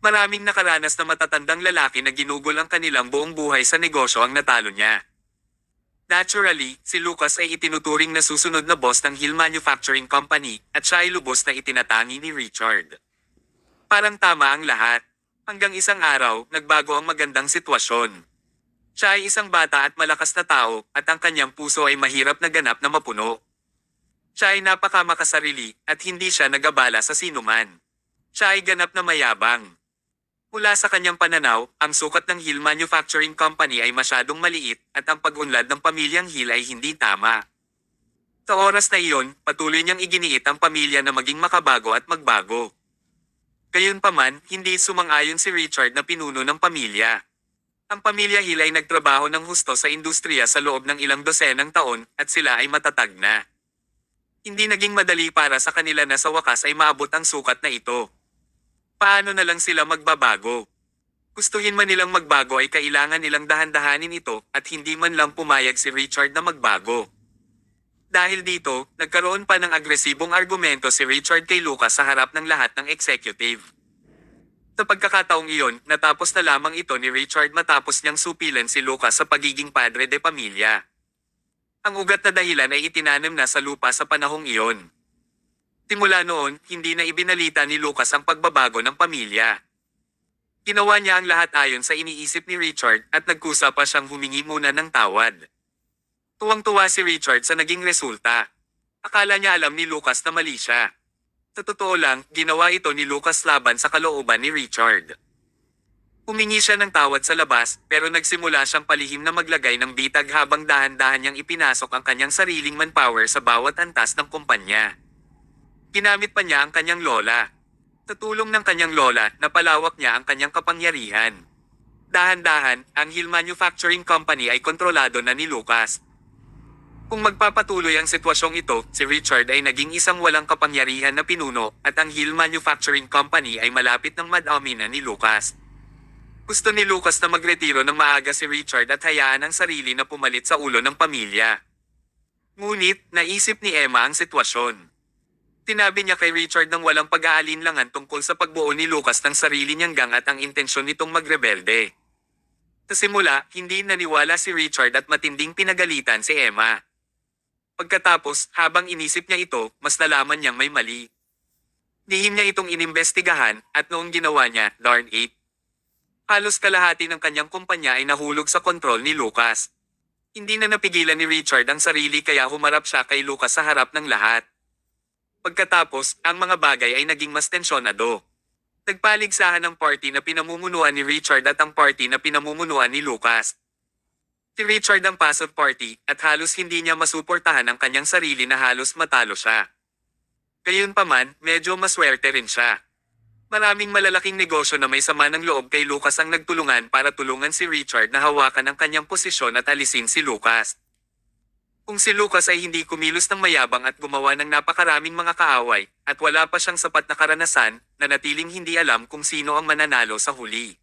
Maraming nakaranas na matatandang lalaki na ginugol ang kanilang buong buhay sa negosyo ang natalo niya. Naturally, si Lucas ay itinuturing na susunod na boss ng Hill Manufacturing Company, at siya ay lubos na itinatangi ni Richard. Parang tama ang lahat. Hanggang isang araw, nagbago ang magandang sitwasyon. Siya ay isang bata at malakas na tao, at ang kanyang puso ay mahirap na ganap na mapuno. Siya ay napakamakasarili, at hindi siya nag-abala sa sinuman. Siya ay ganap na mayabang. Mula sa kanyang pananaw, ang sukat ng Hill Manufacturing Company ay masyadong maliit, at ang pag-unlad ng pamilyang Hill ay hindi tama. Sa oras na iyon, patuloy niyang iginiit ang pamilya na maging makabago at magbago. Gayunpaman, hindi sumang-ayon si Richard na pinuno ng pamilya. Ang pamilya Hill ay nagtrabaho ng husto sa industriya sa loob ng ilang dosenang taon, at sila ay matatag na. Hindi naging madali para sa kanila na sa wakas ay maabot ang sukat na ito. Paano na lang sila magbabago? Gustuhin man nilang magbago ay kailangan nilang dahan-dahanin ito, at hindi man lang pumayag si Richard na magbago. Dahil dito, nagkaroon pa ng agresibong argumento si Richard kay Lucas sa harap ng lahat ng executive. Sa pagkakataong iyon, natapos na lamang ito ni Richard matapos niyang supilan si Lucas sa pagiging padre de pamilya. Ang ugat na dahilan ay itinanam na sa lupa sa panahong iyon. Simula noon, hindi na ibinalita ni Lucas ang pagbabago ng pamilya. Ginawa niya ang lahat ayon sa iniisip ni Richard, at nagkusa pa siyang humingi muna ng tawad. Tuwang-tuwa si Richard sa naging resulta. Akala niya alam ni Lucas na mali siya. Sa totoo lang, ginawa ito ni Lucas laban sa kalooban ni Richard. Humingi siya ng tawad sa labas, pero nagsimula siyang palihim na maglagay ng bitag habang dahan-dahan niyang ipinasok ang kanyang sariling manpower sa bawat antas ng kumpanya. Ginamit pa niya ang kanyang lola. Sa tulong ng kanyang lola, napalawak niya ang kanyang kapangyarihan. Dahan-dahan, ang Hill Manufacturing Company ay kontrolado na ni Lucas. Kung magpapatuloy ang sitwasyong ito, si Richard ay naging isang walang kapangyarihan na pinuno, at ang Hill Manufacturing Company ay malapit ng madami na ni Lucas. Gusto ni Lucas na magretiro ng maaga si Richard at hayaan ang sarili na pumalit sa ulo ng pamilya. Ngunit, naisip ni Emma ang sitwasyon. Tinabi niya kay Richard nang walang pag-aalinlangan tungkol sa pagbuo ni Lucas ng sarili niyang gang at ang intensyon nitong magrebelde. Sa simula, hindi naniwala si Richard at matinding pinagalitan si Emma. Pagkatapos, habang inisip niya ito, mas nalaman niyang may mali. Lihim niya itong inimbestigahan, at noong ginawa niya, darn it. Halos kalahati ng kanyang kumpanya ay nahulog sa kontrol ni Lucas. Hindi na napigilan ni Richard ang sarili kaya humarap siya kay Lucas sa harap ng lahat. Pagkatapos, ang mga bagay ay naging mas tensyonado. Nagpaligsahan ng party na pinamumunuan ni Richard at ang party na pinamumunuan ni Lucas. Si Richard ang pasok party at halos hindi niya masuportahan ang kanyang sarili na halos matalo siya. Gayunpaman, medyo maswerte rin siya. Maraming malalaking negosyo na may sama ng loob kay Lucas ang nagtulungan para tulungan si Richard na hawakan ang kanyang posisyon at alisin si Lucas. Kung si Lucas ay hindi kumilos ng mayabang at gumawa ng napakaraming mga kaaway, at wala pa siyang sapat na karanasan, nanatiling hindi alam kung sino ang mananalo sa huli.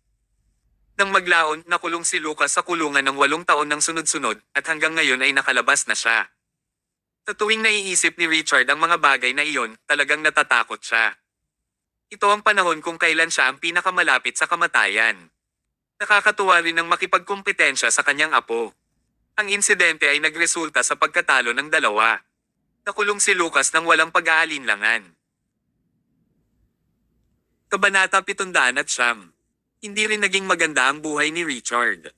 Nang maglaon, nakulong si Lucas sa kulungan ng 8 taon ng sunod-sunod, at hanggang ngayon ay nakalabas na siya. Sa tuwing naiisip ni Richard ang mga bagay na iyon, talagang natatakot siya. Ito ang panahon kung kailan siya ang pinakamalapit sa kamatayan. Nakakatuwa rin ang makipagkumpetensya sa kanyang apo. Ang insidente ay nagresulta sa pagkatalo ng dalawa. Nakulong si Lucas ng walang pag-aalinlangan. Kabanata 709. Hindi rin naging maganda ang buhay ni Richard.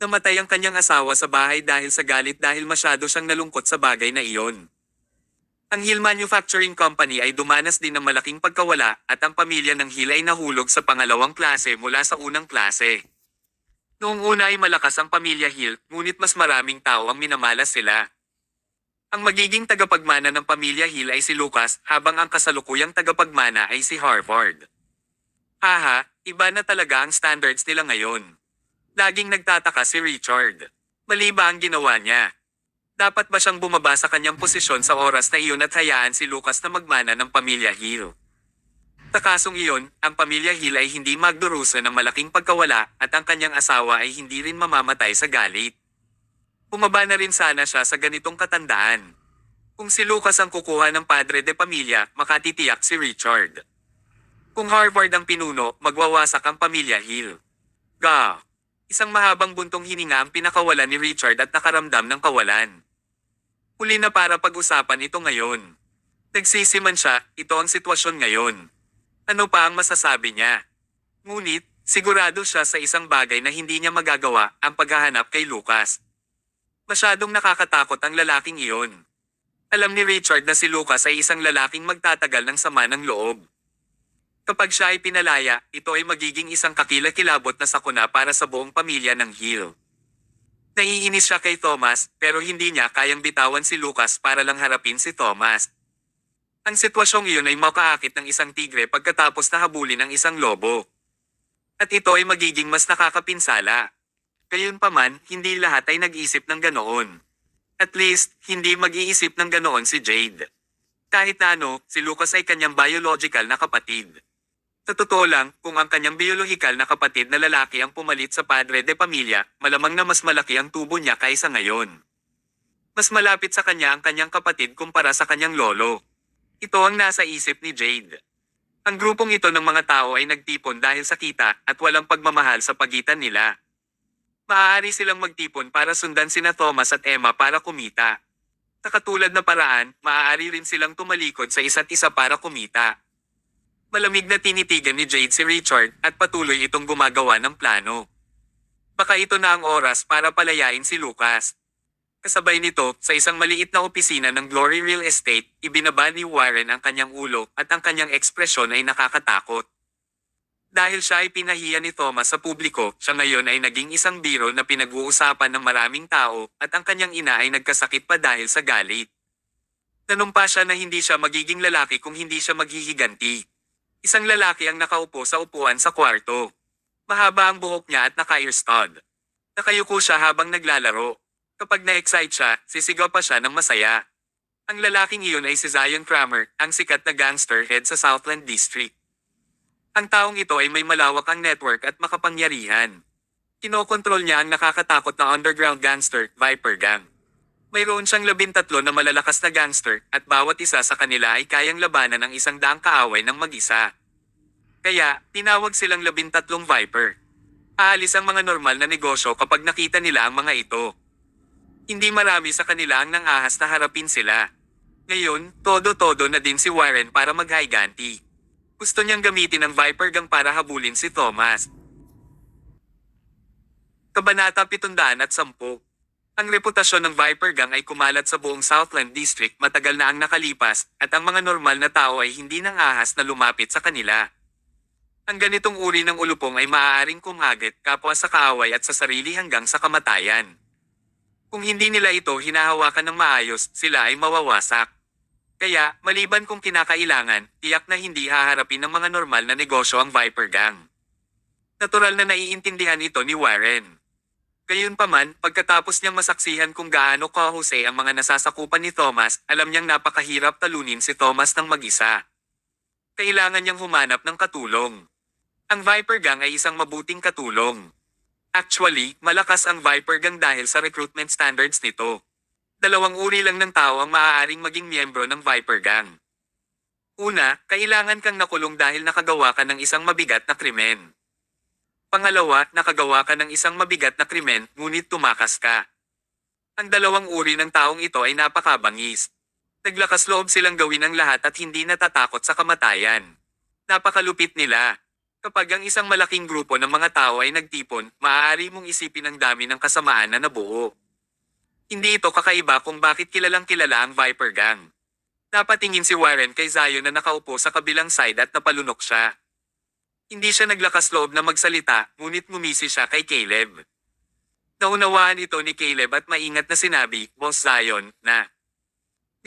Namatay ang kanyang asawa sa bahay dahil sa galit dahil masyado siyang nalungkot sa bagay na iyon. Ang Hill Manufacturing Company ay dumanas din ng malaking pagkawala at ang pamilya ng Hill ay nahulog sa pangalawang klase mula sa unang klase. Noong una ay malakas ang pamilya Hill, ngunit mas maraming tao ang minamalas sila. Ang magiging tagapagmana ng pamilya Hill ay si Lucas, habang ang kasalukuyang tagapagmana ay si Harvard. Haha, iba na talaga ang standards nila ngayon. Laging nagtataka si Richard. Mali ba ang ginawa niya? Dapat ba siyang bumaba sa kanyang posisyon sa oras na iyon at hayaan si Lucas na magmana ng pamilya Hill? Sa kasong iyon, ang pamilya Hill ay hindi magdurusa ng malaking pagkawala at ang kanyang asawa ay hindi rin mamamatay sa galit. Bumaba na rin sana siya sa ganitong katandaan. Kung si Lucas ang kukuha ng padre de pamilya, makatitiyak si Richard. Kung Harvard ang pinuno, magwawasak ang pamilya Hill. Isang mahabang buntong hininga ang pinakawalan ni Richard at nakaramdam ng kawalan. Huli na para pag-usapan ito ngayon. Nagsisiman siya, ito ang sitwasyon ngayon. Ano pa ang masasabi niya? Ngunit, sigurado siya sa isang bagay na hindi niya magagawa, ang paghahanap kay Lucas. Masyadong nakakatakot ang lalaking iyon. Alam ni Richard na si Lucas ay isang lalaking magtatagal ng sama ng loob. Kapag siya ay pinalaya, ito ay magiging isang kakilakilabot na sakuna para sa buong pamilya ng Hill. Naiinis siya kay Thomas, pero hindi niya kayang bitawan si Lucas para lang harapin si Thomas. Ang sitwasyong iyon ay makaakit ng isang tigre pagkatapos na habulin ng isang lobo. At ito ay magiging mas nakakapinsala. Gayunpaman, hindi lahat ay nag-isip ng ganoon. At least, hindi mag-iisip ng ganoon si Jade. Kahit na ano, si Lucas ay kanyang biological na kapatid. Sa totoo lang, kung ang kanyang biyolohikal na kapatid na lalaki ang pumalit sa padre de pamilya, malamang na mas malaki ang tubo niya kaysa ngayon. Mas malapit sa kanya ang kanyang kapatid kumpara sa kanyang lolo. Ito ang nasa isip ni Jade. Ang grupong ito ng mga tao ay nagtipon dahil sa kita at walang pagmamahal sa pagitan nila. Maaari silang magtipon para sundan sina Thomas at Emma para kumita. Sa katulad na paraan, maaari rin silang tumalikod sa isa't isa para kumita. Malamig na tinitigan ni Jade si Richard at patuloy itong gumagawa ng plano. Baka ito na ang oras para palayain si Lucas. Kasabay nito, sa isang maliit na opisina ng Glory Real Estate, ibinaba ni Warren ang kanyang ulo at ang kanyang ekspresyon ay nakakatakot. Dahil siya ay pinahiya ni Thomas sa publiko, siya ngayon ay naging isang biro na pinag-uusapan ng maraming tao at ang kanyang ina ay nagkasakit pa dahil sa galit. Nanumpa siya na hindi siya magiging lalaki kung hindi siya maghihiganti. Isang lalaki ang nakaupo sa upuan sa kwarto. Mahaba ang buhok niya at naka-earstud. Nakayuko siya habang naglalaro. Kapag na-excite siya, sisigaw pa siya ng masaya. Ang lalaking iyon ay si Zion Kramer, ang sikat na gangster head sa Southland District. Ang taong ito ay may malawak ang network at makapangyarihan. Kinokontrol niya ang nakakatakot na underground gangster, Viper Gang. Mayroon siyang 13 na malalakas na gangster at bawat isa sa kanila ay kayang labanan ng 100 kaaway ng mag-isa. Kaya, tinawag silang 13 Viper. Aalis ang mga normal na negosyo kapag nakita nila ang mga ito. Hindi marami sa kanila ang nangahas na harapin sila. Ngayon, todo-todo na din si Warren para maghiganti. Gusto niyang gamitin ang Viper Gang para habulin si Thomas. Kabanata 710. Ang reputasyon ng Viper Gang ay kumalat sa buong Southland District matagal na ang nakalipas at ang mga normal na tao ay hindi nang ahas na lumapit sa kanila. Ang ganitong uri ng ulupong ay maaaring kumagit kapwa sa kaaway at sa sarili hanggang sa kamatayan. Kung hindi nila ito hinahawakan ng maayos, sila ay mawawasak. Kaya, maliban kung kinakailangan, tiyak na hindi haharapin ng mga normal na negosyo ang Viper Gang. Natural na naiintindihan ito ni Warren. Gayunpaman, pagkatapos niyang masaksihan kung gaano kahusay ang mga nasasakupan ni Thomas, alam niyang napakahirap talunin si Thomas ng mag-isa. Kailangan niyang humanap ng katulong. Ang Viper Gang ay isang mabuting katulong. Actually, malakas ang Viper Gang dahil sa recruitment standards nito. Dalawang uri lang ng tao ang maaaring maging miyembro ng Viper Gang. Una, kailangan kang nakulong dahil nakagawa ka ng isang mabigat na krimen. Pangalawa, nakagawa ka ng isang mabigat na krimen, ngunit tumakas ka. Ang dalawang uri ng taong ito ay napakabangis. Naglakas loob silang gawin ang lahat at hindi natatakot sa kamatayan. Napakalupit nila. Kapag ang isang malaking grupo ng mga tao ay nagtipon, maaari mong isipin ang dami ng kasamaan na nabuo. Hindi ito kakaiba kung bakit kilalang kilala ang Viper Gang. Napatingin si Warren kay Zion na nakaupo sa kabilang side at napalunok siya. Hindi siya naglakas loob na magsalita, ngunit ngumisi siya kay Caleb. Naunawaan ito ni Caleb at maingat na sinabi, Boss Zion, na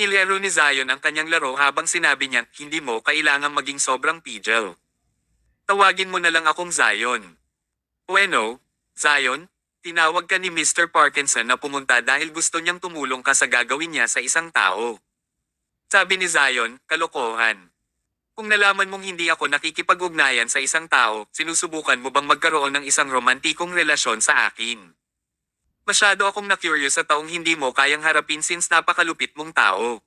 nilaro ni Zion ang kanyang laro habang sinabi niya, hindi mo kailangang maging sobrang pigil. Tawagin mo na lang akong Zion. Bueno, Zion, tinawag ka ni Mr. Parkinson na pumunta dahil gusto niyang tumulong ka sa gagawin niya sa isang tao. Sabi ni Zion, kalokohan. Kung nalaman mong hindi ako nakikipag-ugnayan sa isang tao, sinusubukan mo bang magkaroon ng isang romantikong relasyon sa akin? Masyado akong na-curious sa taong hindi mo kayang harapin since napakalupit mong tao.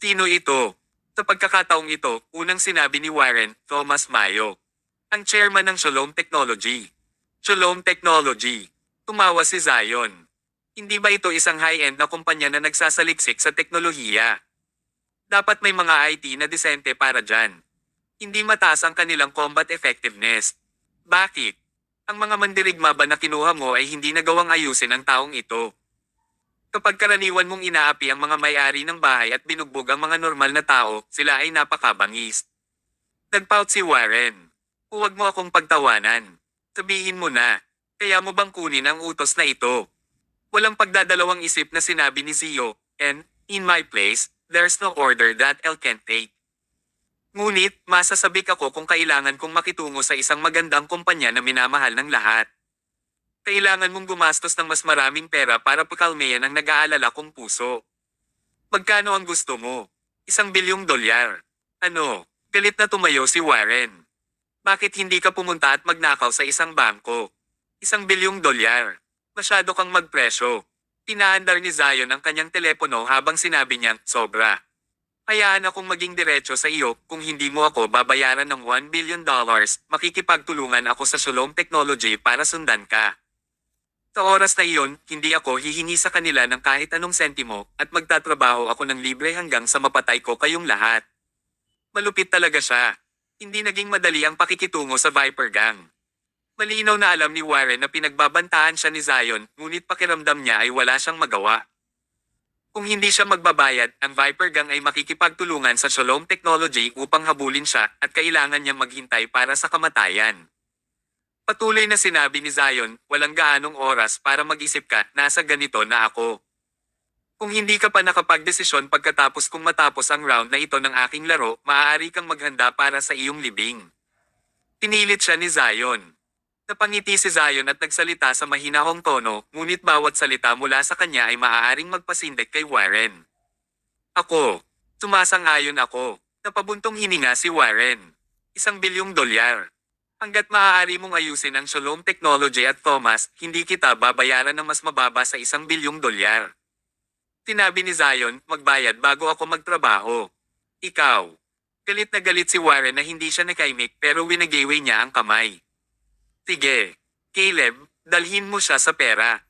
Sino ito? Sa pagkakataong ito, unang sinabi ni Warren, Thomas Mayo. Ang chairman ng Shalom Technology. Shalom Technology. Tumawa si Zion. Hindi ba ito isang high-end na kumpanya na nagsasaliksik sa teknolohiya? Dapat may mga IT na disente para dyan. Hindi mataas ang kanilang combat effectiveness. Bakit? Ang mga mandirigma ba na kinuha mo ay hindi nagawang ayusin ang taong ito? Kapag karaniwan mong inaapi ang mga may-ari ng bahay at binugbog ang mga normal na tao, sila ay napakabangis. Nagpout si Warren. Huwag mo akong pagtawanan. Sabihin mo na, kaya mo bang kunin ang utos na ito? Walang pagdadalawang isip na sinabi ni Zio, and, in my place, there's no order that I can't take. Ngunit, masasabik ako kung kailangan kong makitungo sa isang magandang kumpanya na minamahal ng lahat. Kailangan mong gumastos ng mas maraming pera para pakalmeyan ang nag-aalala kong puso. Magkano ang gusto mo? $1 billion. Ano? Galit na tumayo si Warren. Bakit hindi ka pumunta at magnakaw sa isang bangko? $1 billion. Masyado kang magpresyo. Pinaandar ni Zion ang kanyang telepono habang sinabi niyang, sobra. Hayaan akong maging diretso sa iyo, kung hindi mo ako babayaran ng $1 billion, makikipagtulungan ako sa Shalom Technology para sundan ka. Sa oras na iyon, hindi ako hihingi sa kanila ng kahit anong sentimo at magtatrabaho ako ng libre hanggang sa mapatay ko kayong lahat. Malupit talaga siya. Hindi naging madali ang pakikitungo sa Viper Gang. Malinaw na alam ni Warren na pinagbabantaan siya ni Zion, ngunit pakiramdam niya ay wala siyang magawa. Kung hindi siya magbabayad, ang Viper Gang ay makikipagtulungan sa Shalom Technology upang habulin siya at kailangan niya maghintay para sa kamatayan. Patuloy na sinabi ni Zion, walang gaanong oras para mag-isip ka, nasa ganito na ako. Kung hindi ka pa nakapagdesisyon pagkatapos kung matapos ang round na ito ng aking laro, maaari kang maghanda para sa iyong libing. Pinilit siya ni Zion. Napangiti si Zion at nagsalita sa mahinahong tono, ngunit bawat salita mula sa kanya ay maaaring magpasindak kay Warren. Ako. Sumasang-ayon ako. Napabuntong hininga si Warren. $1 billion. Hanggat maaari mong ayusin ang Shalom Technology at Thomas, hindi kita babayaran ng mas mababa sa $1 billion. Sinabi ni Zion, magbayad bago ako magtrabaho. Ikaw. Galit na galit si Warren na hindi siya nakaimik pero winagiway niya ang kamay. Sige. Caleb, dalhin mo siya sa pera.